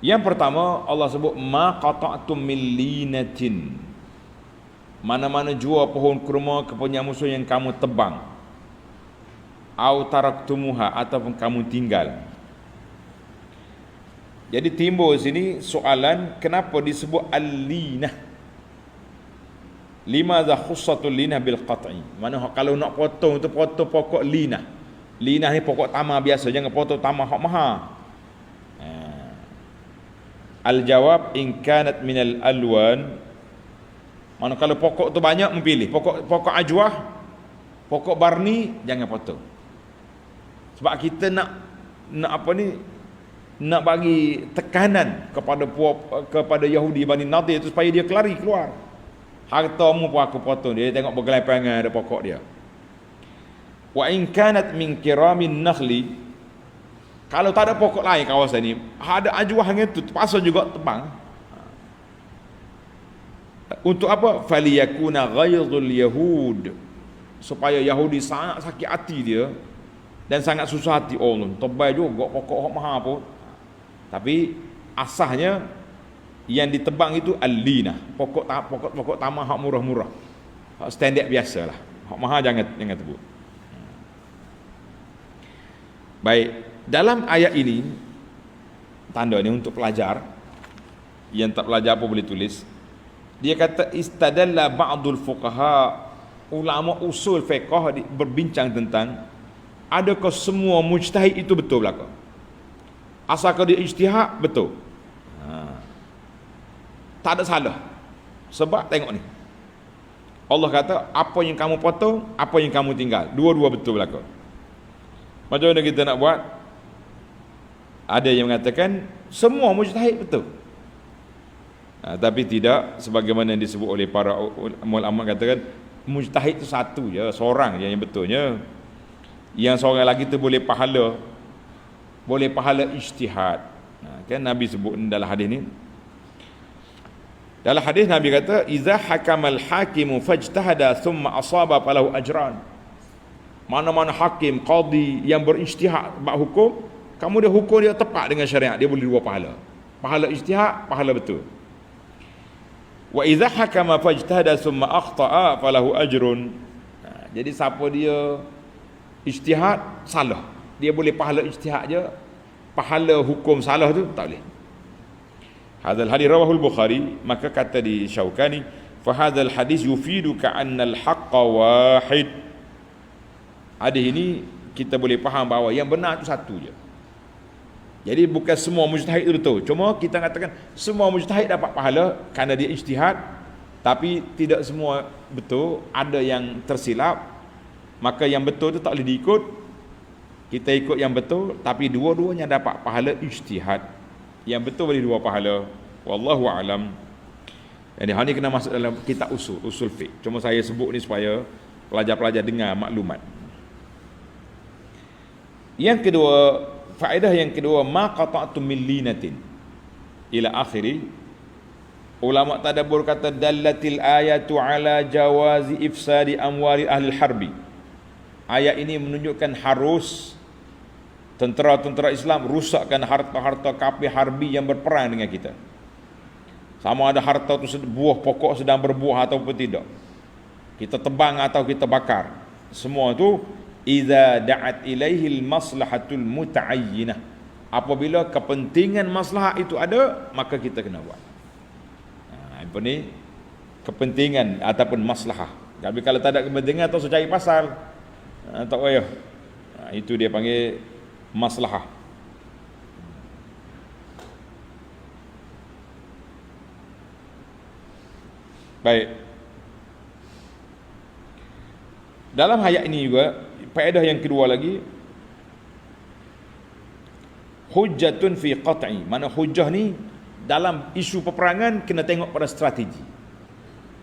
Yang pertama Allah sebut ma qata'tum min linatin. Mana-mana jua pohon kurma kepunyaan musuh yang kamu tebang. Au taraktumuha, ataupun kamu tinggal. Jadi timbul sini soalan, kenapa disebut al-linah? Limadha khussatul linah bil qat'i? Mana kalau nak potong tu potong pokok linah. Linah ni pokok tamar biasa, jangan potong tamar hak mahal. Al-jawab in kanat minal alwan. Mana kalau pokok tu banyak memilih. Pokok ajwah, pokok barni jangan potong. Sebab kita nak apa ni, nak bagi tekanan kepada Yahudi Bani Nadir itu supaya dia keluar. Hartamu pun aku potong. Dia tengok bergelapangan ada pokok dia. Wa in kanat min kiramin nakhli. Kalau tak ada pokok lain kawasan ni, ada ajwahnya tu terpaksa juga tebang. Untuk apa? Faliyakuna ghaidul yahud, supaya Yahudi sangat sakit hati dia dan sangat susah hati. Oh, tebal juga pokok hak mahal pun. Tapi asahnya yang ditebang itu al-linah, pokok tamar hak murah-murah. Hak standard biasalah. Hak mahal jangan tebuk. Baik, dalam ayat ini tanda ni untuk pelajar yang tak belajar apa boleh tulis. Dia kata istadalla ba'dul fuqaha, ulama usul fiqh berbincang tentang adakah semua mujtahid itu betul belaka? Asalkan dia ijtihad betul. Tak ada salah. Sebab tengok ni. Allah kata apa yang kamu potong, apa yang kamu tinggal, dua-dua betul belaka. Macam mana kita nak buat? Ada yang mengatakan semua mujtahid betul. Tapi tidak sebagaimana yang disebut oleh para ulama, katakan mujtahid itu satu je, seorang je yang betulnya. Yang seorang lagi tu boleh pahala ijtihad. Kan Nabi sebut dalam hadis ni. Dalam hadis Nabi kata iza hakamal hakimu fajtahada thumma asaba falahu ajran. Mana-mana hakim, qadi yang berijtihad buat hukum, kamu dia hukum dia tepat dengan syariat, dia boleh dua pahala. Pahala ijtihad, pahala betul. Wa idza hakama fajtahada thumma akhta'a falahu ajrun. Jadi siapa dia ijtihad salah, dia boleh pahala ijtihad je, pahala hukum salah tu tak boleh. Hadzal hadis rawahul Bukhari, maka kata di Syaukani, fa hadzal hadis yufidu ka annal haqqa wahid. Hadis ini kita boleh faham bahawa yang benar itu satu je. Jadi bukan semua mujtahid itu betul. Cuma kita katakan semua mujtahid dapat pahala kerana dia ijtihad, tapi tidak semua betul, ada yang tersilap. Maka yang betul itu tak boleh diikut. Kita ikut yang betul, tapi dua-duanya dapat pahala ijtihad. Yang betul boleh dua pahala. Wallahu a'lam. Jadi hal ni kena masuk dalam kitab usul fiqh. Cuma saya sebut ni supaya pelajar-pelajar dengar maklumat. Yang kedua, faedah yang kedua, ma qata'tum min linatin ila akhiri. Ulama tadabbur kata dallatil ayatu ala jawazi ifsadi amwali ahli harbi. Ayat ini menunjukkan harus tentera-tentera Islam rusakkan harta-harta kafir harbi yang berperang dengan kita. Sama ada harta itu buah pokok sedang berbuah ataupun tidak, kita tebang atau kita bakar, semua itu idza da'at ilaihil maslahatul muta'ayyinah, apabila kepentingan maslahat itu ada, maka kita kena buat. Apa ni kepentingan ataupun maslahah. Tapi kalau tak ada kepentingan atau cari pasal, tak payah. Itu dia panggil maslahah. Baik. Dalam ayat ini juga faedah yang kedua lagi, hujjatun fi qat'i. Mana hujjah ni dalam isu peperangan kena tengok pada strategi.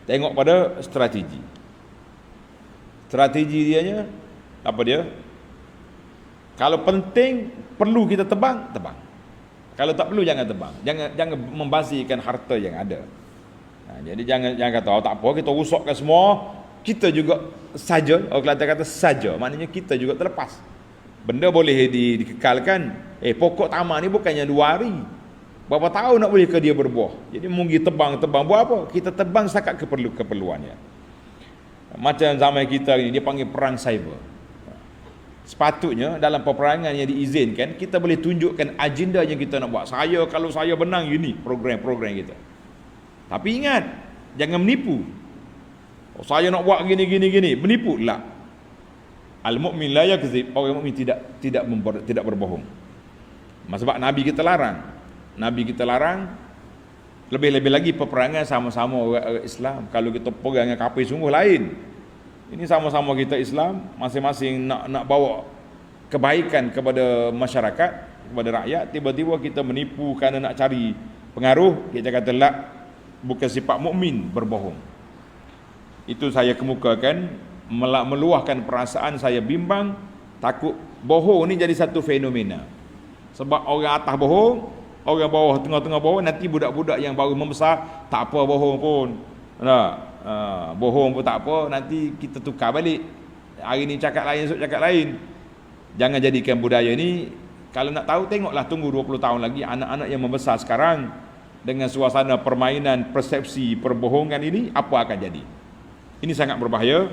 Tengok pada strategi. Strategi dianya apa dia? Kalau penting perlu kita tebang, tebang. Kalau tak perlu jangan tebang. Jangan membazirkan harta yang ada. Jadi jangan kata oh, tak apa kita rusakkan semua, kita juga saja. Orang Kelantan kata saja, maknanya kita juga terlepas. Benda boleh dikekalkan. Pokok tamar ni bukannya 2 hari. Berapa tahun nak boleh ke dia berbuah? Jadi mungkin tebang buat apa? Kita tebang setakat keperluannya. Macam zaman kita ni dia panggil perang cyber. Sepatutnya dalam peperangan yang diizinkan kita boleh tunjukkan agenda yang kita nak buat. Kalau saya menang ini program-program kita. Tapi ingat, jangan menipu. Oh, saya nak buat gini, menipu lah. Al-mu'min la yakzib, orang mukmin tidak berbohong. Sebab Nabi kita larang. Lebih-lebih lagi peperangan sama-sama orang Islam. Kalau kita perang dengan kafir sungguh lain. Ini sama-sama kita Islam, masing-masing nak bawa kebaikan kepada masyarakat, kepada rakyat, tiba-tiba kita menipu kerana nak cari pengaruh, kita kata la, bukan sifat mukmin berbohong. Itu saya kemukakan, meluahkan perasaan saya bimbang, takut bohong ni jadi satu fenomena. Sebab orang atas bohong, orang bawah, tengah-tengah bohong, nanti budak-budak yang baru membesar tak apa bohong pun. Bohong pun tak apa, nanti kita tukar balik. Hari ni cakap lain, esok cakap lain. Jangan jadikan budaya ni, kalau nak tahu tengoklah, tunggu 20 tahun lagi anak-anak yang membesar sekarang dengan suasana permainan persepsi perbohongan ini, apa akan jadi. Ini sangat berbahaya.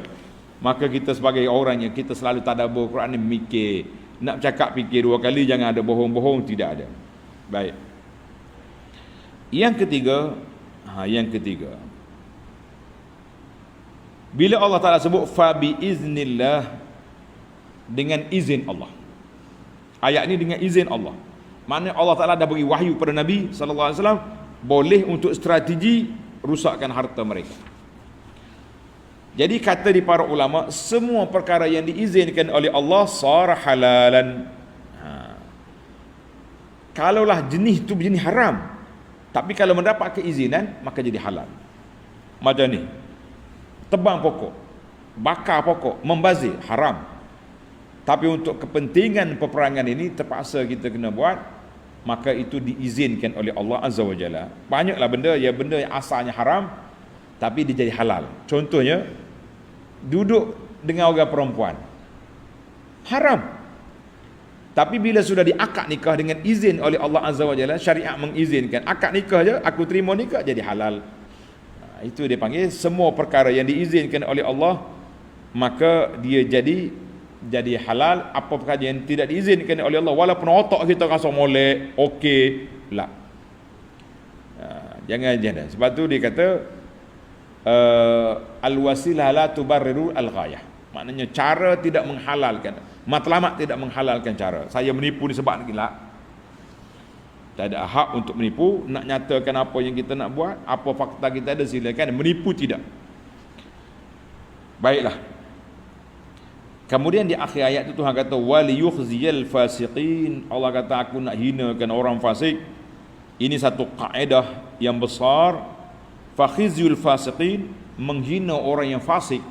Maka kita sebagai orang yang kita selalu tadabbur Quran ni, mikir, nak cakap fikir 2 kali, jangan ada bohong-bohong, tidak ada. Baik. Yang ketiga, bila Allah Ta'ala sebut fa bi iznillah, dengan izin Allah. Ayat ni dengan izin Allah. Maknanya Allah Ta'ala dah beri wahyu pada Nabi sallallahu alaihi wasallam, boleh untuk strategi rusakkan harta mereka. Jadi kata di para ulama, semua perkara yang diizinkan oleh Allah sara halalan. Kalaulah jenis tu jenis haram, tapi kalau mendapat keizinan maka jadi halal. Macam ni, tebang pokok, bakar pokok, membazir, haram. Tapi untuk kepentingan peperangan ini terpaksa kita kena buat, maka itu diizinkan oleh Allah Azza wa Jalla. Banyaklah benda yang asalnya haram tapi dia jadi halal. Contohnya, duduk dengan orang perempuan, haram. Tapi bila sudah diakad nikah dengan izin oleh Allah Azza wa Jalla, syariat mengizinkan, akad nikah je, aku terima nikah, jadi halal. Itu dia panggil semua perkara yang diizinkan oleh Allah, maka dia jadi halal. Apa perkara yang tidak diizinkan oleh Allah, walaupun otak kita rasa molek, okey, lah. Jangan. Sebab tu dia kata al-wasilah la tubarriru al-ghayah. Maknanya cara tidak menghalalkan, matlamat tidak menghalalkan cara. Saya menipu ni sebab gila. Tak ada hak untuk menipu. Nak nyatakan apa yang kita nak buat, apa fakta kita ada, silakan. Menipu tidak. Baiklah. Kemudian di akhir ayat itu Tuhan kata waliyukhziyal fasiqin. Allah kata aku nak hinakan orang fasik. Ini satu kaedah yang besar. Fakhizyul fasiqin, menghina orang yang fasik.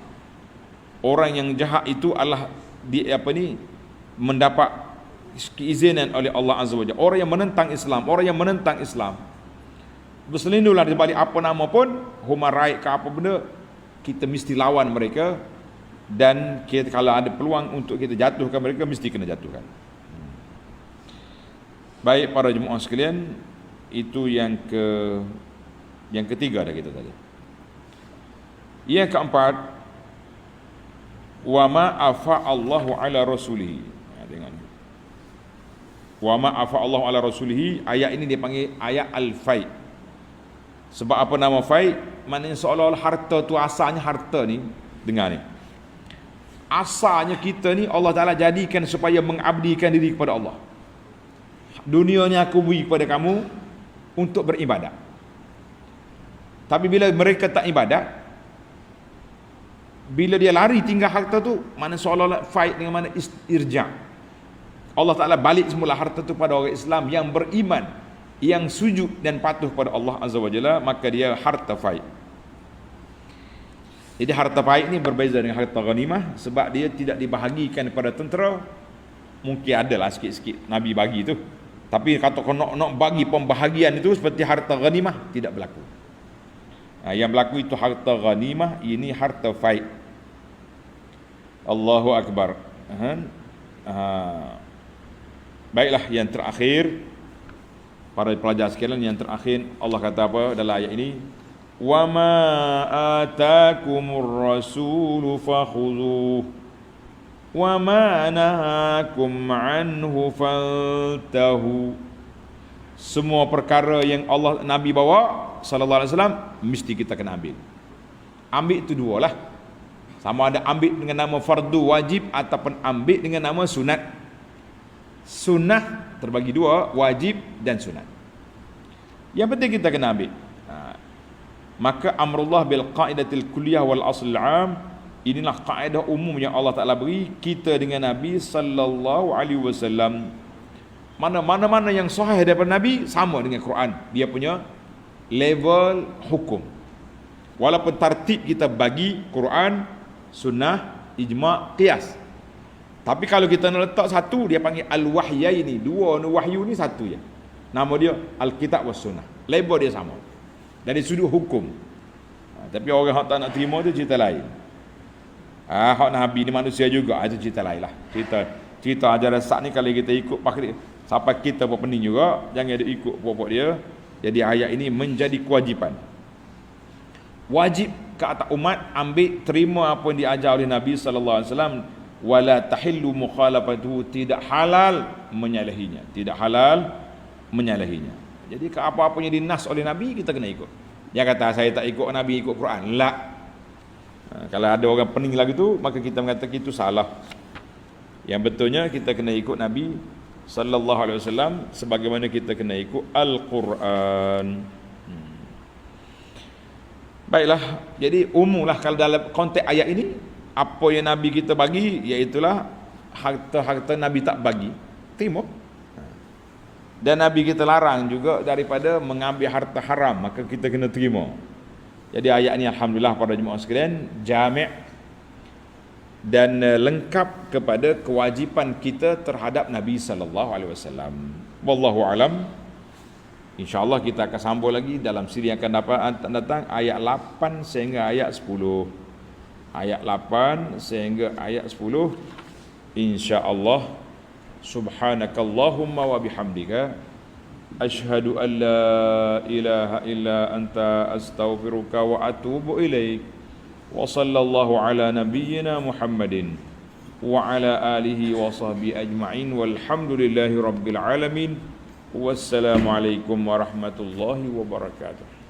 Orang yang jahat itu adalah mendapat keizinan oleh Allah Azza wa Jalla. Orang yang menentang Islam, berselindunglah di balik apa nama pun, human right ke apa benda, kita mesti lawan mereka. Dan kita, kalau ada peluang untuk kita jatuhkan mereka, mesti kena jatuhkan. Baik para jemaah sekalian, itu yang ketiga dah kita tadi. Yang keempat, wa ma afa Allahu ala rasulih. Tengok ni, wa ma afa Allahu ala rasulih. Ayat ini dia panggil ayat al-fai. Sebab apa nama fai? Maknanya seolah-olah harta tu, asalnya harta ni, dengar ni, asalnya kita ni Allah Ta'ala jadikan supaya mengabdikan diri kepada Allah. Dunianya aku beri kepada kamu untuk beribadat. Tapi bila mereka tak ibadat, bila dia lari tinggal harta tu, mana seolah-olah fight dengan mana irja'. Allah Ta'ala balik semula harta tu pada orang Islam yang beriman, yang sujud dan patuh pada Allah Azza wa Jalla, maka dia harta fight. Jadi harta fight ni berbeza dengan harta ghanimah, sebab dia tidak dibahagikan kepada tentera. Mungkin adalah sikit-sikit Nabi bagi tu, tapi kata kau nak bagi pembahagian itu seperti harta ghanimah, tidak berlaku. Yang berlaku itu harta ghanimah, ini harta fight. Allahu Akbar. Baiklah, yang terakhir, Para pelajar sekalian, yang terakhir Allah kata apa dalam ayat ini? Wa ma atakumur rasulu fakhudhuhu wa ma nahakum anhu fantahu. Semua perkara yang Allah Nabi bawa sallallahu alaihi wasallam mesti kita kena ambil. Ambil itu dua lah. Sama ada ambil dengan nama fardu wajib ataupun ambil dengan nama sunat. Sunnah terbagi dua, wajib dan sunat. Yang penting kita kena ambil. Maka amrullah bil qaidatil kulliyah wal asl am, inilah kaedah umum yang Allah Taala beri kita dengan Nabi sallallahu alaihi wasallam. Mana-mana yang sahih daripada Nabi sama dengan Quran, dia punya level hukum. Walaupun tartib kita bagi Quran, sunnah, ijma', qiyas. Tapi kalau kita nak letak satu, dia panggil al-wahyaini, dua wahyu ni satu je. Nama dia al-kitab was sunnah. Label dia sama. Dari sudut hukum. Tapi orang hak tak nak terima tu cerita lain. Hak Nabi ni manusia juga, itu cerita lain lah. Cerita ajaran sat ni kalau kita ikut pakai sampai kita pun pening juga, jangan ada ikut pokok dia. Jadi ayat ini menjadi kewajipan. Wajib ke atas umat ambil terima apa yang diajar oleh Nabi sallallahu alaihi wasallam. Wala tahillu mukhalafatuhu, tidak halal menyalahinya, tidak halal menyalahinya. Jadi ke apa-apa yang dinas oleh Nabi kita kena ikut. Dia kata saya tak ikut Nabi, ikut Quran, la. Kalau ada orang pening lagi tu, maka kita mengatakan itu salah. Yang betulnya kita kena ikut Nabi sallallahu alaihi wasallam sebagaimana kita kena ikut Al-Quran. Baiklah, jadi umumlah kalau dalam konteks ayat ini, apa yang Nabi kita bagi, iaitulah harta-harta Nabi tak bagi, terima. Dan Nabi kita larang juga daripada mengambil harta haram, maka kita kena terima. Jadi ayat ni alhamdulillah para jemaah sekalian jami' dan lengkap kepada kewajipan kita terhadap Nabi sallallahu alaihi wasallam. Wallahu alam. InsyaAllah kita akan sambung lagi dalam siri yang akan datang ayat 8 sehingga ayat 10. Ayat 8 sehingga ayat 10 insya-Allah. Subhanakallahumma wa bihamdika asyhadu an la ilaha illa anta astaghfiruka wa atubu ilaik. Wa sallallahu ala nabiyyina Muhammadin wa ala alihi wa sahbihi ajma'in walhamdulillahi rabbil alamin. Wassalamu alaikum warahmatullahi wabarakatuh.